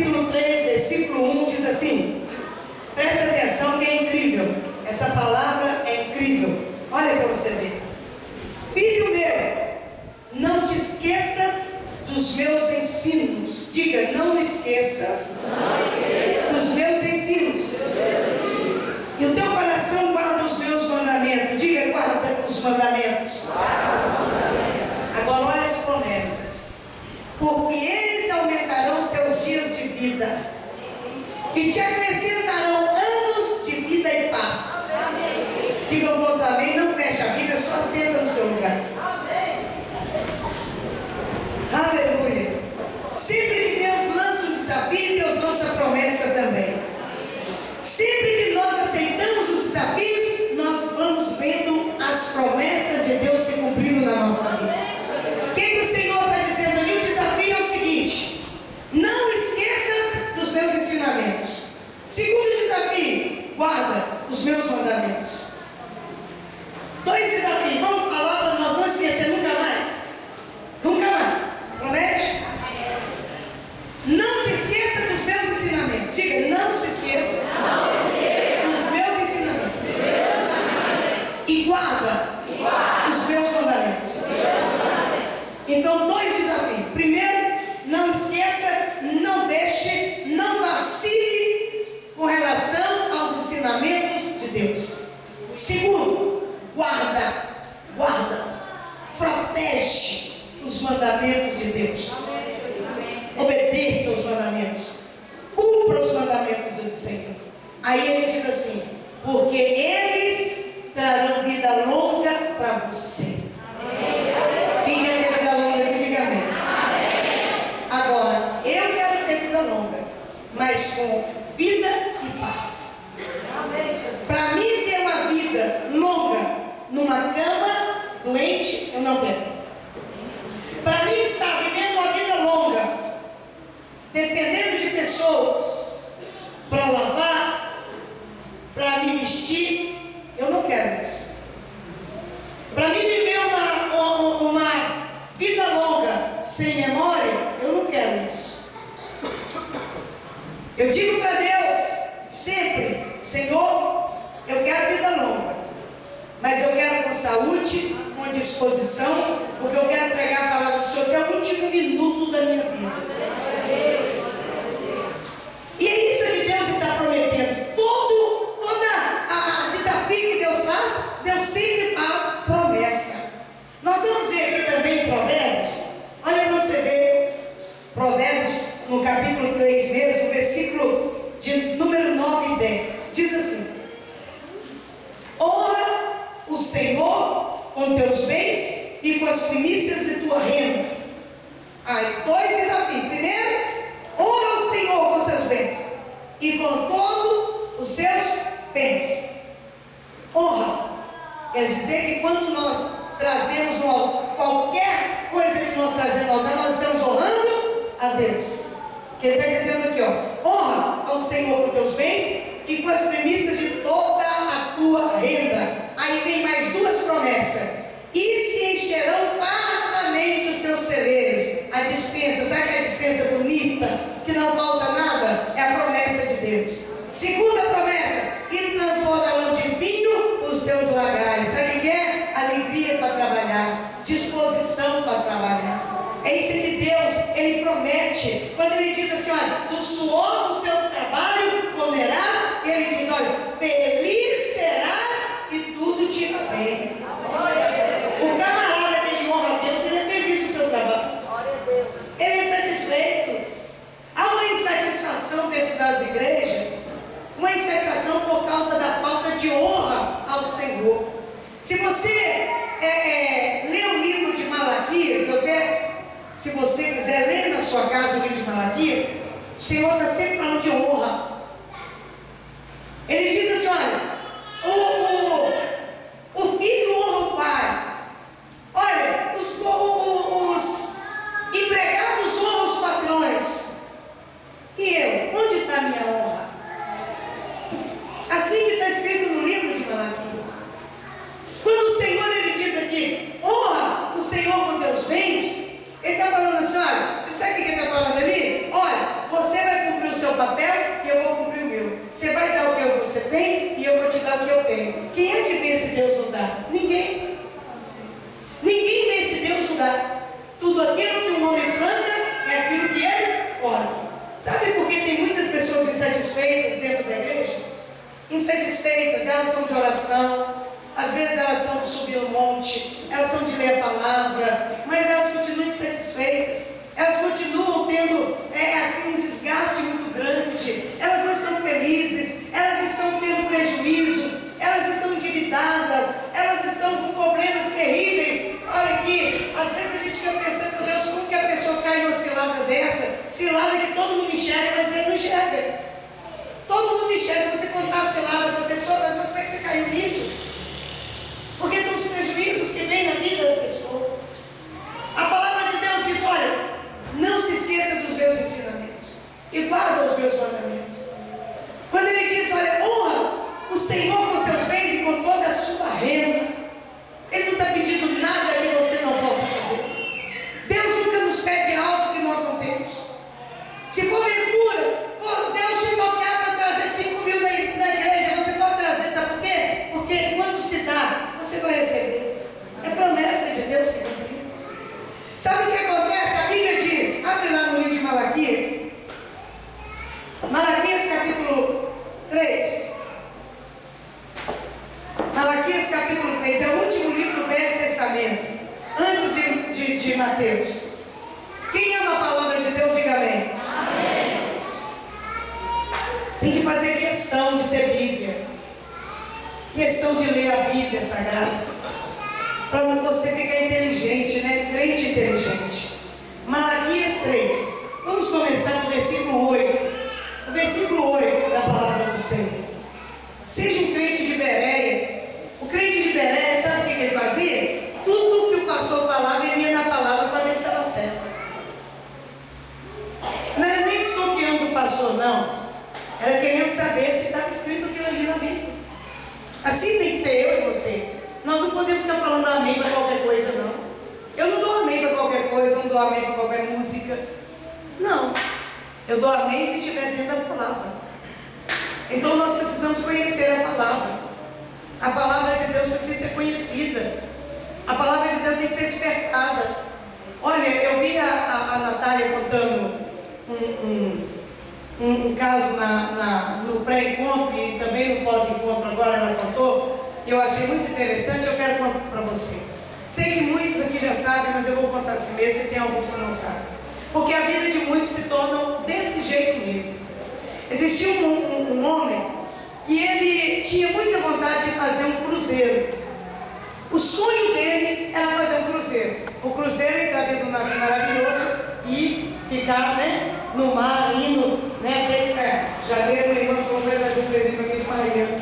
capítulo 3, versículo 1, diz assim, presta atenção que é incrível, essa palavra é incrível, olha para você ver. Filho meu, não te esqueças dos meus ensinos. Diga, não me esqueças dos meus ensinos. E o teu coração guarda os meus mandamentos. Diga, guarda os mandamentos. Agora olha as promessas. Porque eles aumentarão seus dias de vida e te acrescentarão anos de vida e paz. Digam todos amém. Não feche a Bíblia, só senta no seu lugar. Aleluia. Sempre que Deus lança um desafio, Deus lança a promessa também. Sempre que nós aceitamos os desafios, nós vamos vendo as promessas de Deus se cumprindo na nossa vida. O que o Senhor está dizendo ali? O desafio é o seguinte: não esqueças dos meus ensinamentos. Segundo desafio, guarda os meus mandamentos. Dois desafios. Vamos falar para nós não esquecer nunca mais. Nunca mais. Promete? Não te esqueça dos meus ensinamentos. Diga, não se esqueça dos meus ensinamentos. E guarda os meus mandamentos. Então, dois desafios. Primeiro, não esqueça, não deixe, não vacile com relação aos ensinamentos de Deus. Segundo, guarda, protege os mandamentos de Deus. Obedeça os mandamentos, cumpra os mandamentos do Senhor. Aí ele diz assim: porque eles trarão vida longa para você. Quem quer ter vida longa, diga amém. Agora, eu quero ter vida longa, mas com vida e paz. Para mim ter uma vida longa numa cama doente, eu não quero. Para mim estar vivendo uma vida longa dependendo de pessoas para lavar, para me vestir, eu não quero isso. Para mim viver uma vida longa sem memória, eu não quero isso. Eu digo para Deus sempre: Senhor, eu quero vida longa, mas eu quero com saúde, com disposição, porque eu quero pregar a palavra do Senhor até o último minuto da minha vida. E é isso que Deus está prometendo. Todo desafio que Deus faz, Deus sempre faz promessa. Nós vamos ver aqui também em Provérbios. Olha para você ver. Provérbios, no capítulo 3 mesmo, versículo de número 9 e 10. Diz assim: honra o Senhor com teus bens e com as primícias de tua renda. Aí, dois desafios. Primeiro, honra o Senhor com seus bens e com todos os seus bens. Honra quer dizer que quando nós trazemos no altar, qualquer coisa que nós trazemos no altar, nós estamos honrando a Deus. Que ele está dizendo aqui, ó: honra ao Senhor com teus bens e com as primícias de toda a tua renda. Aí vem mais duas promessas: e se encherão fartamente os teus celeiros. A dispensa, sabe aquela dispensa bonita, que não falta nada? É a promessa de Deus. Segunda promessa: e transbordarão de vinho os teus lagares. Sabe o que é? Alegria para trabalhar, disposição para trabalhar. É isso que Deus, Ele promete. Quando Ele diz assim, olha, do suor do seu trabalho comerás, Ele diz, olha, feliz serás e tudo te irá bem. O camarada que ele honra a Deus, ele é feliz no seu trabalho. Ele é satisfeito. Há uma insatisfação dentro das igrejas, uma insatisfação por causa da falta de honra ao Senhor. Se você ler o livro de Malaquias, se você quiser ler na sua casa o livro de Malaquias, o Senhor está sempre falando de honra. Ele diz assim, olha, o filho honra o pai. Olha, os empregados honram os patrões. E eu? Onde está a minha honra? Assim que está escrito no livro de Malaquias. Quando o Senhor, Ele diz aqui, honra o Senhor com teus bens, Ele está falando assim, olha, você sabe o que Ele está falando ali? Olha, você vai cumprir por que tem muitas pessoas insatisfeitas dentro da igreja? Insatisfeitas, elas são de oração, às vezes elas são de subir no monte, elas são de ler a palavra, mas elas continuam insatisfeitas. Elas continuam tendo um desgaste muito grande, elas não estão felizes, elas estão tendo prejuízos, elas estão endividadas, elas estão com problemas terríveis. Olha aqui, às vezes a gente fica pensando, meu Deus, como que a pessoa cai numa cilada dessa? Cilada que todo mundo enxerga, mas ele não enxerga. Todo mundo enxerga. Se você contar a cilada para a pessoa, mas como é que você caiu nisso? Porque são os prejuízos que vêm na vida da pessoa. A palavra de Deus diz, olha, não se esqueça dos meus ensinamentos e guarda os meus mandamentos. Quando ele diz, olha, honra o Senhor com seus bens e com toda a sua renda, ele não está pedindo nada que você não possa fazer. Deus nunca nos pede algo que nós não temos. Se porventura, Deus te tocar para trazer 5 mil na igreja, você pode trazer, sabe por quê? Porque quando se dá, você vai receber. É promessa de Deus se cumprir. Sabe o que acontece? A Bíblia diz, abre lá no livro de Malaquias, Malaquias capítulo 3. Malaquias capítulo 3 é o último livro do Velho Testamento, antes de Mateus. Quem ama a palavra de Deus, diga amém. Amém. Tem que fazer questão de ter Bíblia, questão de ler a Bíblia Sagrada, para você ficar inteligente, né? Crente inteligente. Malaquias 3. Vamos começar do versículo 8. O versículo 8 da palavra do Senhor. Seja um crente de Bereia. O crente de Bereia, sabe o que ele fazia? Tudo que o pastor falava, ele ia na palavra para ver se estava certo. Não era nem desconfiando do pastor, não. Era querendo saber se estava escrito aquilo ali na Bíblia. Assim tem que ser eu e você. Nós não podemos ficar falando amém para qualquer coisa, não. Eu não dou amém para qualquer coisa, não dou amém para qualquer música. Não. Eu dou amém se estiver dentro da palavra. Então nós precisamos conhecer a palavra. A palavra de Deus precisa ser conhecida. A palavra de Deus tem que ser despertada. Olha, eu vi a Natália contando um caso no pré-encontro e também no pós-encontro, agora ela contou. Eu achei muito interessante, eu quero contar para você. Sei que muitos aqui já sabem, mas eu vou contar assim mesmo, se tem alguns que não sabem. Porque a vida de muitos se torna desse jeito mesmo. Existia um homem que ele tinha muita vontade de fazer um cruzeiro. O sonho dele era fazer um cruzeiro. O cruzeiro entrar dentro de um navio maravilhoso e ficar, né, no mar, indo, né, pescar. Janeiro, meu irmão falou, vai fazer um presente para mim de marinha.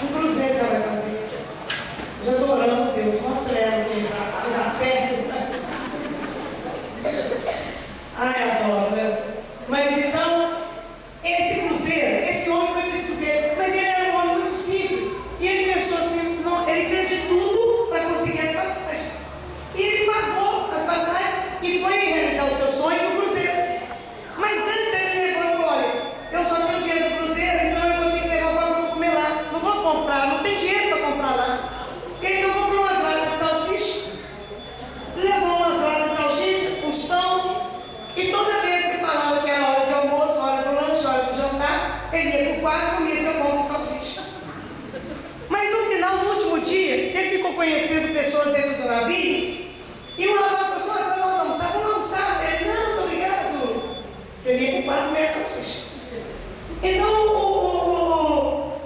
Um cruzeiro que ela vai fazer. Já estou orando, Deus, não acelera que dá certo. Ai, adoro, né? Mas então, esse cruzeiro, esse homem foi nesse cruzeiro, mas ele era um homem muito simples. E ele pensou assim, não, ele fez de tudo para conseguir as passagens. E ele pagou as passagens e foi realizar o seu sonho no cruzeiro. Mas antes ele levou, olha, eu só tenho dinheiro do cruzeiro, então eu vou ter que levar o pão para comer lá. Não vou comprar, não tem dinheiro para comprar lá. Ele não comprou umas latas de salsicha, levou umas latas de salsicha, uns pão, e toda vez que falava que era hora de almoço, hora do lanche, hora do jantar, ele ia para o quarto e comia seu pão com salsicha. Mas no final, no último dia, ele ficou conhecendo pessoas dentro do navio, e o rapaz falou assim, vamos almoçar? Ele, não, muito obrigado. Ele ia para o quarto e comia salsicha. Então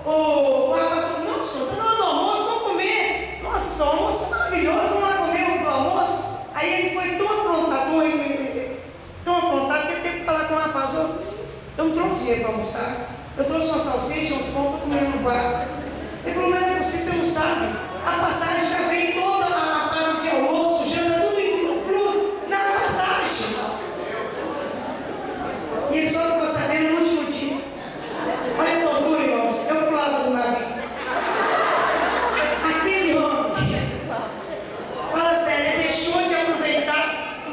o rapaz falou, não, senhor, está na hora do almoço, vamos comer. Nossa, o almoço maravilhoso, vamos lá comer o almoço. Aí ele foi tão aprontado que ele teve que falar com o rapaz, eu não trouxe dinheiro para almoçar, eu trouxe uma salsicha, uns pão, estou comendo no bar. Ele falou, mas é possível, você não sabe, a passagem já veio toda a parte de almoço, janta, tudo incluso na passagem. E ele só ficou sabendo no último dia. Olha a tortura, irmãos, eu pulava do navio. Aquele homem, fala sério, ele deixou de aproveitar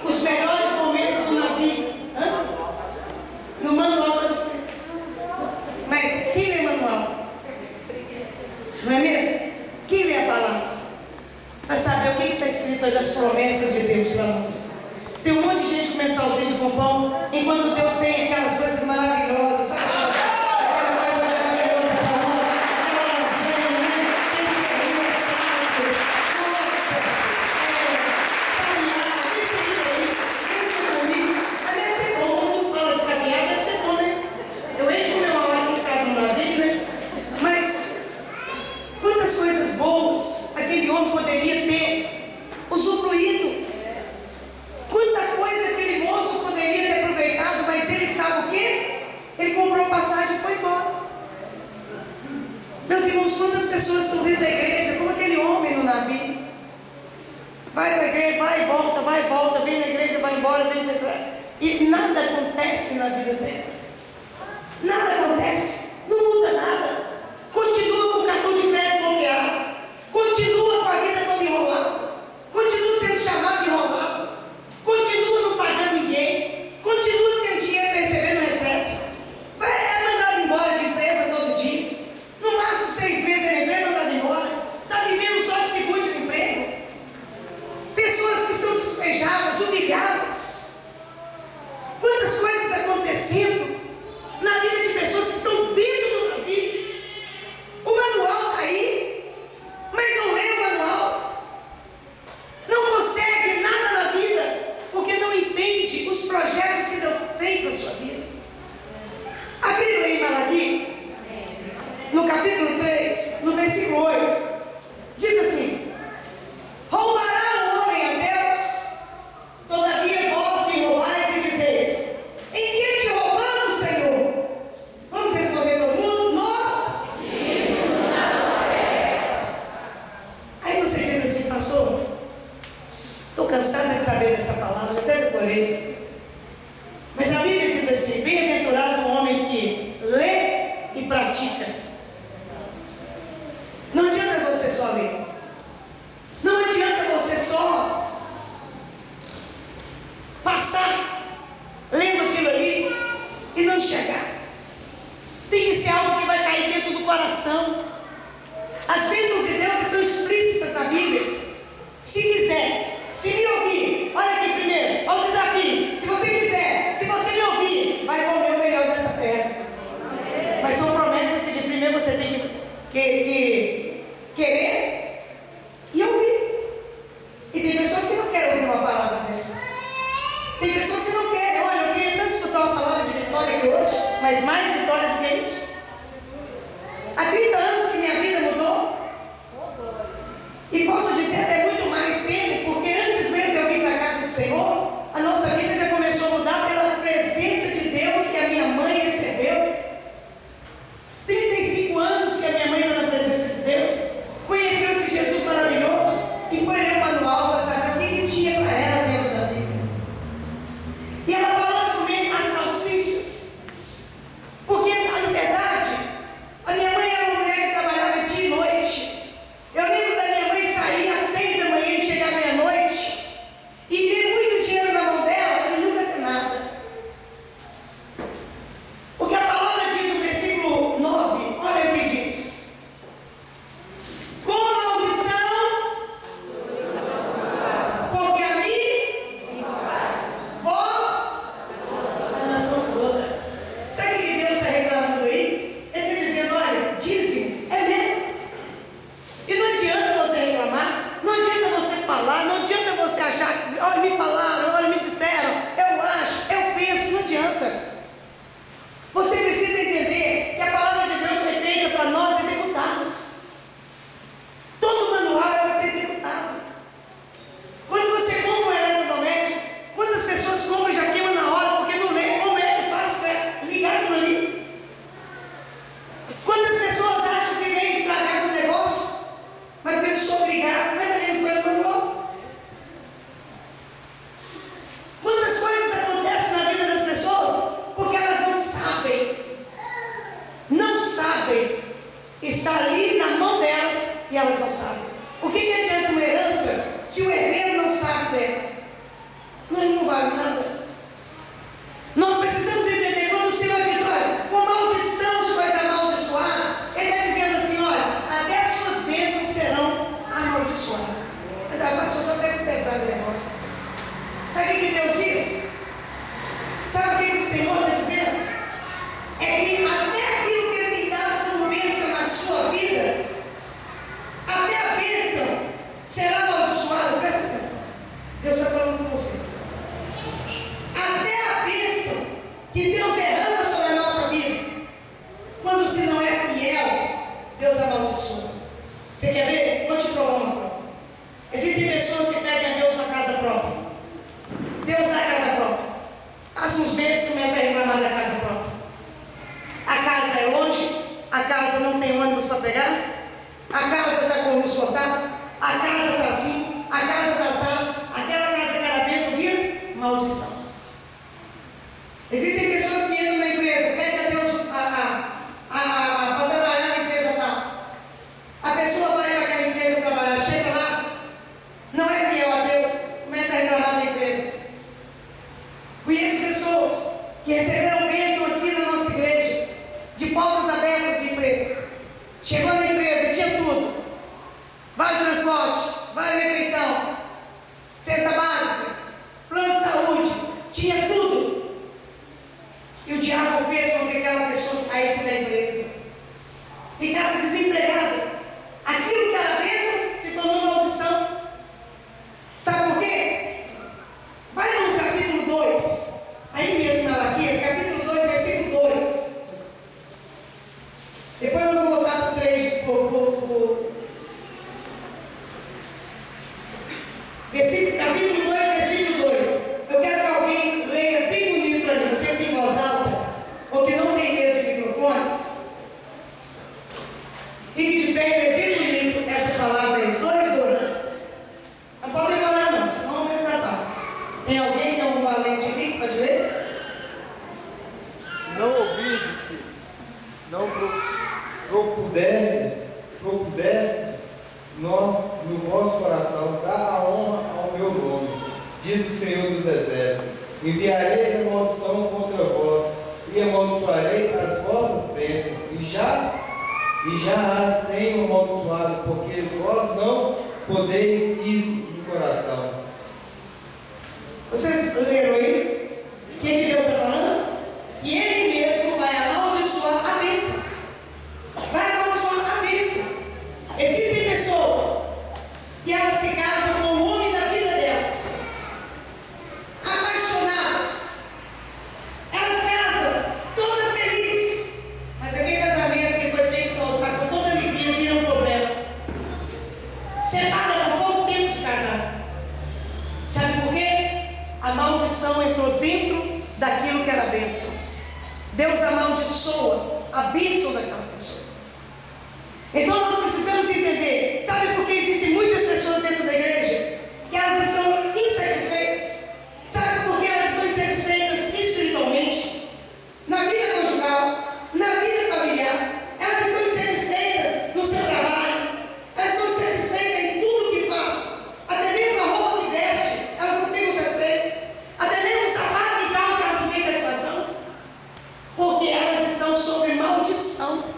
os melhores momentos do navio. No manual para você. Mas quem lê manual? Não é mesmo? Quem lê a palavra? Para saber o que está escrito aí das promessas de Deus para nós. Tem um monte de gente comendo salsicha com pão, enquanto Deus tem aquelas coisas maravilhosas Ele comprou passagem e foi embora. Meus irmãos, quantas pessoas estão dentro da igreja, como aquele homem no navio? Vai para a igreja, vai e volta, vem na igreja, vai embora, vem na igreja. E nada acontece na vida dele. Nada acontece, não muda nada. Continua com o cartão de crédito bloqueado, continua com a vida toda enrolada, continua sendo chamado de enrolado, continua não pagando ninguém, continua tendo dinheiro para receber e não recebe. É mandado embora de empresa todo dia. No máximo 6 meses ele vem mandado embora. Está vivendo só de seguro-desemprego. Pessoas que são despejadas, humilhadas. Quantas coisas acontecendo na vida de pessoas que estão dentro do navio. O manual está aí, mas não lê o manual. Não consegue nada na vida, porque não entende os projetos que Deus tem para a sua vida. Abriram aí Malaquias, no capítulo 3, no versículo 8, diz assim: roubará o homem a Deus, todavia vós me roubais e dizeis: em que te roubamos, Senhor? Vamos responder todo mundo? Nós. Aí você diz assim: pastor, estou cansada de saber dessa palavra, até decorei. Mas a Bíblia diz assim: bem-aventurado o homem que lê e pratica. Não adianta você só ler. Não adianta você só passar lendo aquilo ali e não enxergar. Tem que ser algo que vai cair dentro do coração. As bênçãos de Deus estão explícitas na Bíblia. Se quiser, se me ouvir, olha aqui primeiro, olha o desafio. Se você quiser, se você me ouvir, vai comer o melhor dessa terra. Mas são promessas que de primeiro você tem que querer e ouvir. E tem pessoas que não querem ouvir uma palavra dessa. Tem pessoas que não querem. Olha, eu queria tanto escutar uma palavra de vitória aqui hoje, mas mais vitória do que isso. Há 30 anos que minha vida mudou. E posso dizer até muito mais tempo, porque antes mesmo eu vim para a casa do Senhor, a nossa vida já começou a mudar pela presença de Deus que a minha mãe recebeu. 35 anos que a minha mãe está na presença de Deus, conheceu esse Jesus maravilhoso e foi ler o manual para saber o que tinha para ela dentro da Bíblia. E ela falou de comer as salsichas, porque na verdade a minha mãe era uma mulher que trabalhava dia e noite. Eu lembro da minha mãe sair às 6 da manhã e chegar meia-noite e ter muito dinheiro na mão dela e nunca ter nada. Porque a palavra diz no versículo 9, olha o que diz: com maldição, porque a mim, vós, a nação toda. Sabe o que Deus está reclamando aí? Ele está dizendo: olha, dizem, é mesmo. E não adianta você reclamar, não adianta você falar, não adianta você achar, olha, me falaram, olha, me disseram, eu acho, eu penso, não adianta. Você precisa entender que a palavra de Deus foi feita para nós executarmos. Todo manual é para ser executado. Quando você compra um eletrodoméstico, quantas pessoas compram e já queimam na hora porque não lê como é que faz para ligar aquilo ali? Quantas pessoas acham que vem estragar o negócio, mas porque eu sou obrigado, mas também não foi o manual? Quantas coisas acontecem na vida das pessoas porque elas não sabem, está ali na mão delas e elas não sabem. O que adianta uma herança se o herdeiro não sabe dela? Não vale nada. Nós precisamos entender quando o Senhor diz: olha, com maldição sois amaldiçoados. Ele está dizendo assim: olha, até as suas bênçãos serão amaldiçoadas. Mas a pastor só pega pesado agora. Sabe o que Deus diz? Sabe o que o Senhor está dizendo? É que até aquilo que Ele tem dado como bênção na sua vida, até a bênção será amaldiçoada. Presta atenção, Deus está falando com vocês. Até a bênção que Deus derrama sobre a nossa vida, quando se não é fiel, Deus amaldiçoa. Você quer ver? Vou te provar uma coisa. Existem pessoas que pedem a Deus uma casa própria. Deus dá a casa própria. Passa uns meses e começa a reclamar da casa própria. não tem ônibus para pegar, a casa está com luz cortada, a casa está assim, a casa está assada, aquela casa que era bênção vira maldição. Existem pessoas que entram na empresa, pede a Deus para trabalhar na empresa tal. A pessoa vai para aquela empresa trabalhar, chega lá, não é fiel a Deus, começa a reclamar da empresa. Conheço pessoas que receberam bênção aqui na nossa igreja, de portas abertas de emprego. Chegou na empresa, tinha tudo: vale transporte, vale refeição, cesta básica, plano de saúde, tinha tudo. E o diabo fez com que aquela pessoa saísse da empresa, ficasse desempregada. Aquilo que era bênção se tornou maldição. Sabe por quê? Vai no capítulo 2, aí mesmo na Malaquias, capítulo 2, versículo 2. Depois nós vamos voltar para o 3, capítulo 2, versículo 2. Eu quero que alguém leia bem bonito para mim, você tem voz alta, ou que não tem medo de microfone. Fique de pé e lê bem bonito essa palavra aí, 2. Não pode falar não, senão não vai tratar. Tem alguém que é um valente aqui que pode ler? Não ouvisse, não procudesse no vosso coração dar a honra ao meu nome, diz o Senhor dos Exércitos. Enviarei a maldição contra vós, e amaldiçoarei as vossas bênçãos, e já as tenho amaldiçoado, porque vós não podeis isso de coração. Vocês leram aí? O que Deus está falando? Que Ele mesmo vai amaldiçoar a bênção. Vai amaldiçoar a bênção. Existem pessoas que elas se casam com o homem da vida delas, apaixonadas. Elas casam toda feliz, mas aquele casamento que foi feito no altar com toda alegria vira um problema. Separa com pouco tempo de casar. Sabe por quê? A maldição entrou dentro daquilo que era bênção. Deus amaldiçoa a bênção daquela pessoa. Então nós precisamos entender. Sabe por que existem muitas pessoas dentro da igreja que elas estão insatisfeitas? Sabe por que elas estão insatisfeitas espiritualmente? Na vida conjugal, na vida familiar. Elas estão insatisfeitas no seu trabalho. Elas estão insatisfeitas em tudo que faz. Até mesmo a roupa que veste, elas não ficam satisfeitas. Até mesmo o sapato que calça, elas não têm satisfação. Porque elas estão sob maldição.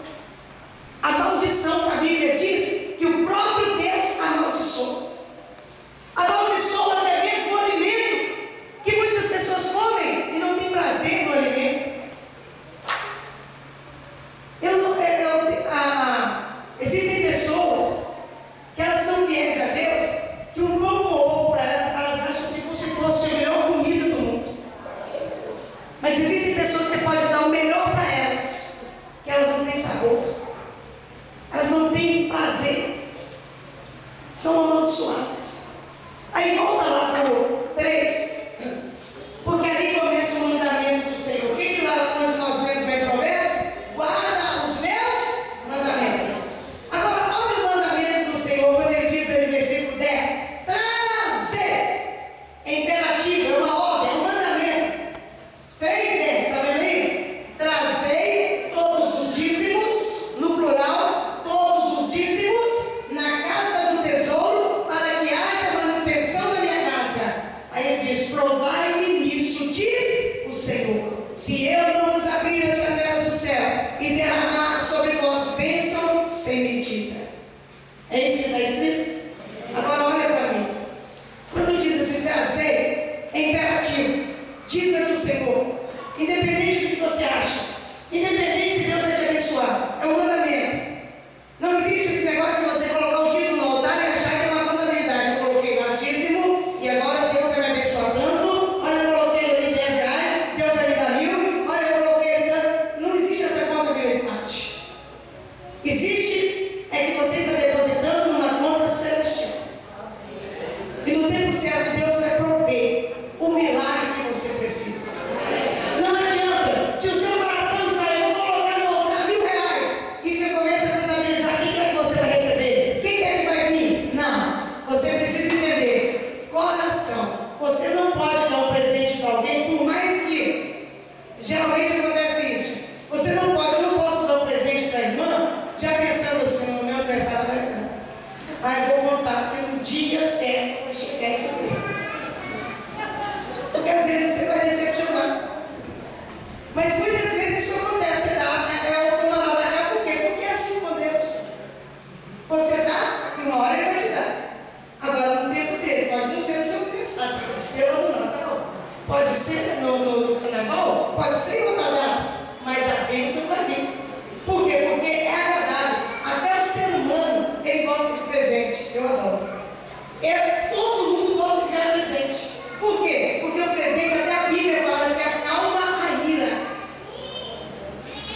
A maldição, a Bíblia diz que o próprio Deus amaldiçoa. Amaldiçoa até mesmo o alimento, que muitas pessoas comem e não têm prazer no alimento. Existem pessoas que elas são fiéis a Deus, que um pouco ovo para elas acham assim como se fosse a melhor comida do mundo. Mas existem pessoas que você pode dar o melhor para elas, que elas não têm sabor. Elas não têm prazer.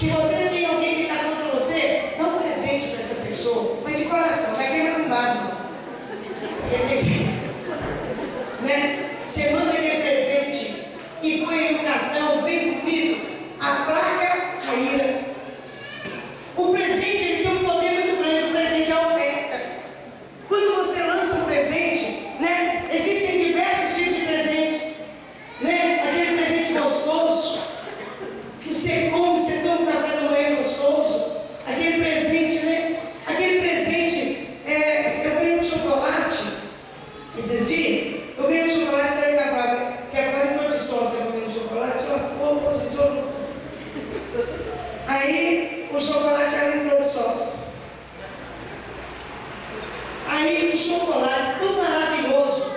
Se você tem alguém que está contra você, dá um presente para essa pessoa, mas de coração, vai queimar com barro. Né? Você manda aquele presente e põe no cartão bem bonito a placa Raíra. O presente ele tem um poder muito grande, o presente é a oferta. Quando você lança um presente, né? Existem diversos tipos de presentes, né? Aquele presente gostoso que você come, você toma um café da manhã gostoso, aquele presente, né? Aquele presente, eu ganhei um chocolate esses dias. Eu ganhei um chocolate para ir na Fábio, que agora não de sócia, eu ganhei um chocolate, aí o chocolate era um de sócia. Aí o chocolate tão maravilhoso,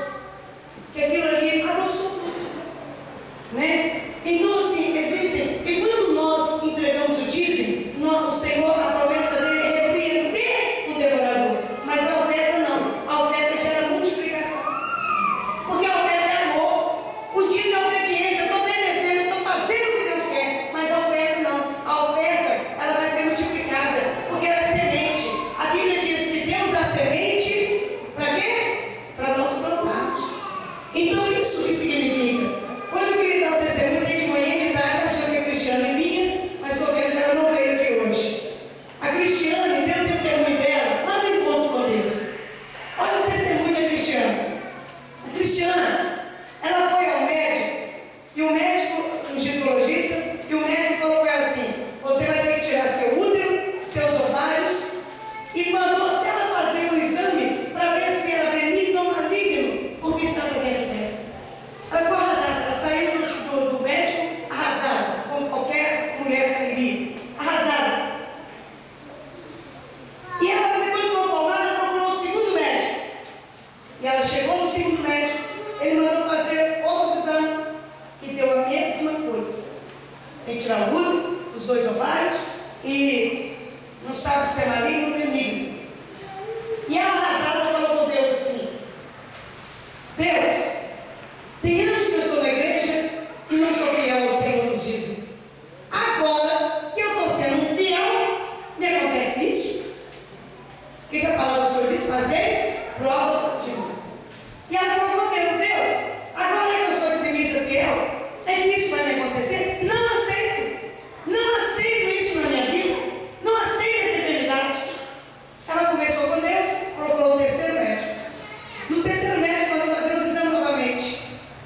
que aquilo ali adoçou tudo, né? Então assim, existem, e quando nós entregamos o dízimo, o Senhor, a promessa dele é repreender o devorador, mas a oferta não, a oferta gera multiplicação, porque a oferta é amor, o dízimo é obediência, eu estou obedecendo, eu estou fazendo o que Deus quer, mas a oferta não, a oferta ela vai ser multiplicada, porque ela é semente. A Bíblia diz que Deus dá semente, para quê? Para nós plantarmos. Então isso que significa. Hoje eu queria dar um testemunho de manhã de tarde, achando que a Cristiane vinha, mas estou vendo que ela não veio aqui hoje. A Cristiane deu o testemunho dela lá no encontro com Deus. Olha o testemunho da Cristiane. A Cristiane, ela foi ao médico, e o médico, um ginecologista, e o médico falou para ela assim: você vai ter que tirar seu útero, seus ovários, e mandou até ela fazer um exame para ver se era benigno ou maligno, porque estava dentro dela. Ela ficou arrasada, ela saiu do médico arrasada, como qualquer mulher sairia, arrasada. E ela, depois de uma palmada, procurou o segundo médico. E ela chegou no segundo médico, ele mandou fazer outros exames, que deu a mesma coisa. Tem que tirar o útero, os 2 ovários, e não sabe se é maligno ou benigno. E ela arrasada falou com Deus assim: Deus, tem anos que eu estou na igreja e não sou fiel ao Senhor nos dízimos. Agora que eu estou sendo fiel, me acontece isso? O que a palavra do Senhor diz? Fazer prova de mim. E ela falou com Deus: Deus, agora que eu sou dizimista fiel, é que isso vai me acontecer? Não aceito. Não aceito isso na minha vida. Não aceito essa realidade. Ela conversou com Deus, procurou o terceiro médico. No terceiro médico, mandou fazer os exames novamente.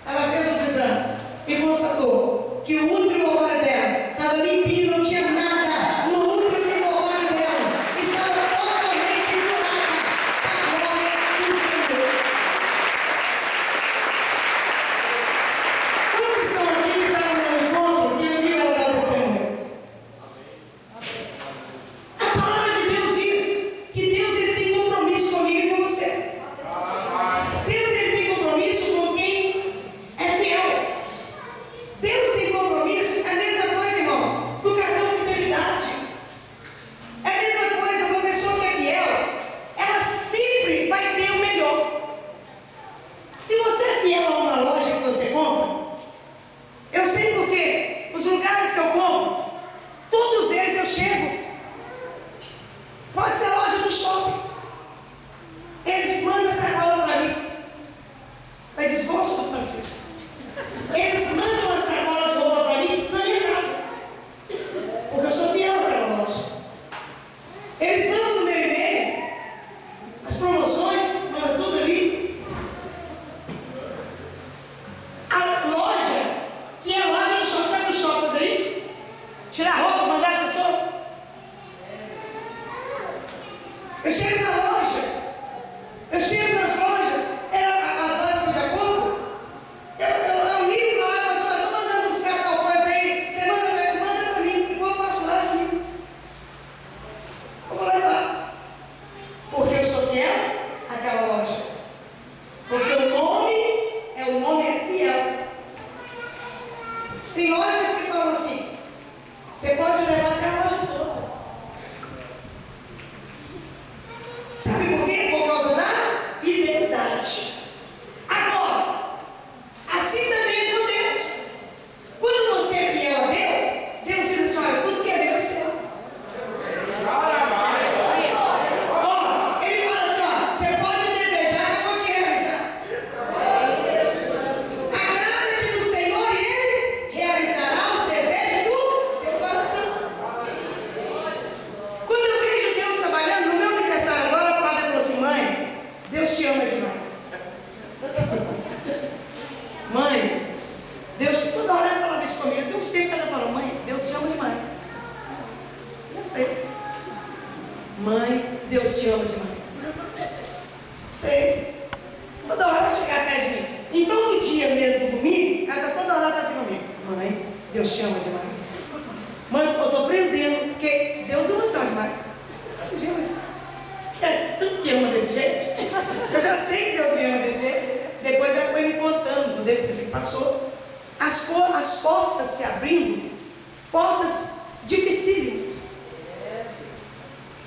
Ela fez os exames e constatou que o útero e o ovário dela estava limpinho, não tinha nada no útero e no ovário dela. Estava totalmente curada. A glória do Senhor. Quantos estão aqui que estavam no encontro e ouviram ela dar o testemunho? A palavra de Deus diz que Deus ele tem compromisso comigo e com você. Deus ele tem compromisso com quem é fiel. Deus tem compromisso, é a mesma coisa, irmãos, do cartão de fidelidade. É a mesma coisa, uma pessoa que é fiel, ela sempre vai ter o melhor. Se você é fiel a uma loja que você compra, eu sei porque os lugares que eu compro, todos eles eu chego. Pode ser a loja do shopping. Eles mandam sacola para mim. Vai desgosto do Francisco. Eles mandam uma sacola de roupa para mim na minha casa. Porque eu sou fiel àquela loja. Eles mandam no meu e-mail as promoções, mandam tudo ali. A loja que é lá no shopping, sabe o shopping fazer isso? Tirar a roupa, mandar a pessoa. Sei. Mãe, Deus te ama demais. Sei. Toda hora vai chegar perto de mim. Então no dia mesmo, domingo, ela está toda hora tá assim comigo. Mãe, Deus te ama demais. Mãe, eu estou aprendendo, porque Deus ama você demais. Jesus, tanto que ama desse jeito. Eu já sei que Deus me ama desse jeito. Depois ela foi me contando, depois que passou, as portas se abrindo, portas dificílimas.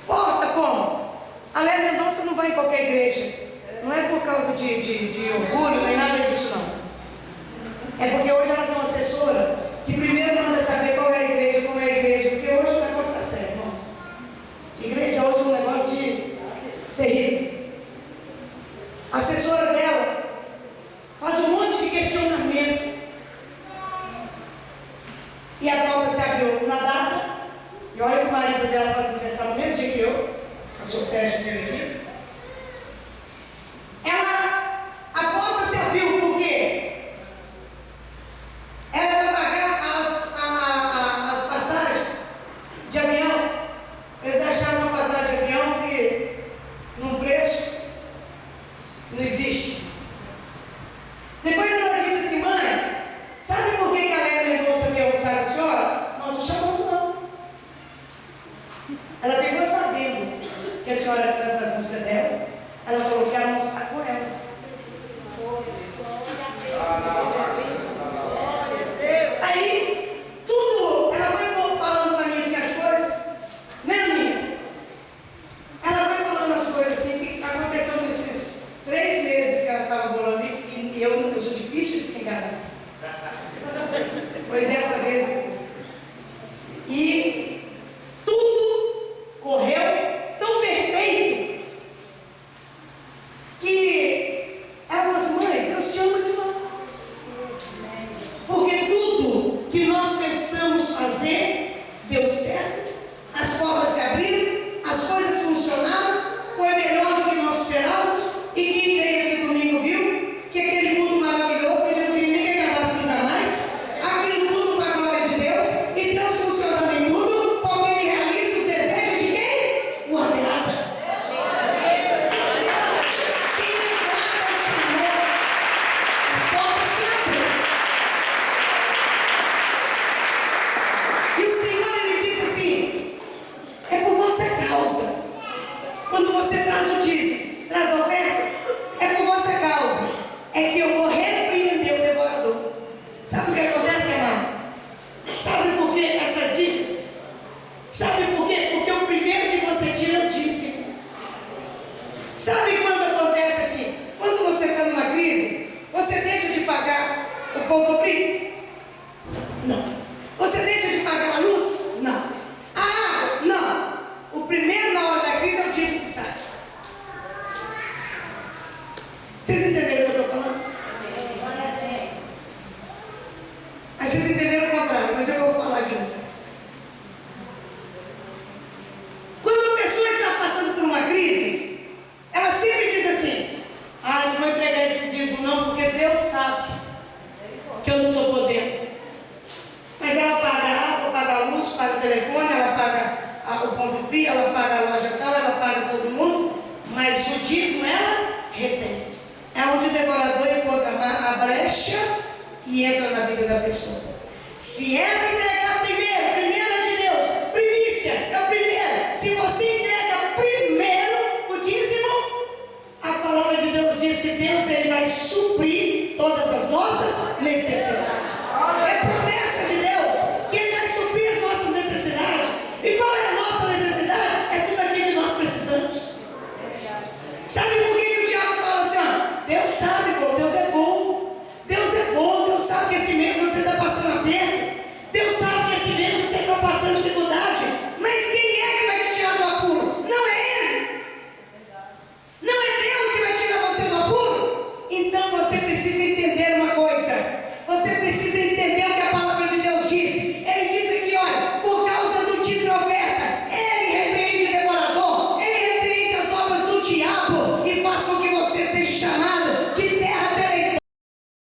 Porta como? A Léa Mendonça não vai em qualquer igreja. Não é por causa de orgulho, nem nada disso não. É porque hoje ela tem uma assessora que primeiro manda saber qual é a igreja, como é a igreja, porque hoje o negócio está sério, irmãos. Igreja hoje é um negócio terrível. A assessora dela faz um monte de questionamento. E a porta se abriu na data. E olha que o marido dela faz aniversário no mesmo dia que eu. A sua Sérgio veio aqui. A porta se abriu porque ela vai pagar as passagens de avião. Eles acharam uma passagem de avião que num preço não existe. Depois ela disse assim: mãe, sabe por que a Léa Mendonça veio almoçar com a senhora? Nós não chamamos não. Ela pegou sabendo que a senhora canta as músicas dela. Ela falou que ia almoçar com ela. Aí, tudo, ela foi falando para mim assim as coisas, né, amiga? Ela foi falando as coisas assim, que aconteceu nesses 3 meses que ela estava bolando isso, e eu sou difícil de se enganar. Pois dessa vez, e tudo correu tão perfeito que ela falou assim: mãe, Deus te ama demais. Porque tudo que nós pensamos fazer deu certo, as portas se abriram, as coisas funcionaram, foi melhor do que nós esperávamos. E quem veio aqui domingo viu que aquele culto maravilhoso, que a gente não queria nem que acabasse nunca mais, aquilo tudo para a glória de Deus, e Deus funcionando em tudo, porque Ele realiza os desejos de quem? O amado. Quem agrada ao Senhor, as portas se abrem. E o Senhor, Ele disse assim: é por vossa causa. Quando você traz o dízimo, traz a oferta, é por vossa causa. É que eu vou repreender o devorador. Sabe o que acontece, amado? Sabe por que essas dívidas? Sabe por quê? Porque o primeiro que você tira é o dízimo. Sabe quando acontece assim? Quando você está numa crise, você deixa de pagar o ponto frio? Não. Você deixa de pagar a luz? Não. A água? Não. O primeiro na hora da crise é o dízimo que sai. Vocês entenderam o que eu estou falando? Aí vocês entenderam o contrário, mas eu vou falar de novo. Quando a pessoa está passando por uma crise, ela sempre diz assim: não vou entregar esse dízimo não, porque Deus sabe que eu não estou podendo. Mas ela paga a água, paga a luz, paga o telefone, ela paga o ponto frio, ela paga a loja tal, ela paga todo mundo, mas o dízimo ela retém. É onde o devorador encontra a brecha e entra na vida da pessoa. Se ela entregar primeiro é de Deus, primícia é o primeiro. Se você entrega primeiro o dízimo, a palavra de Deus diz que Deus Ele vai suprir todas as nossas necessidades. É promessa de Deus que Ele vai suprir as nossas necessidades. E qual é a nossa necessidade? É tudo aquilo que nós precisamos. Sabe por que o diabo fala assim? Deus sabe, Deus é bom. Deus é bom, Deus sabe que esse mês você está passando aperto.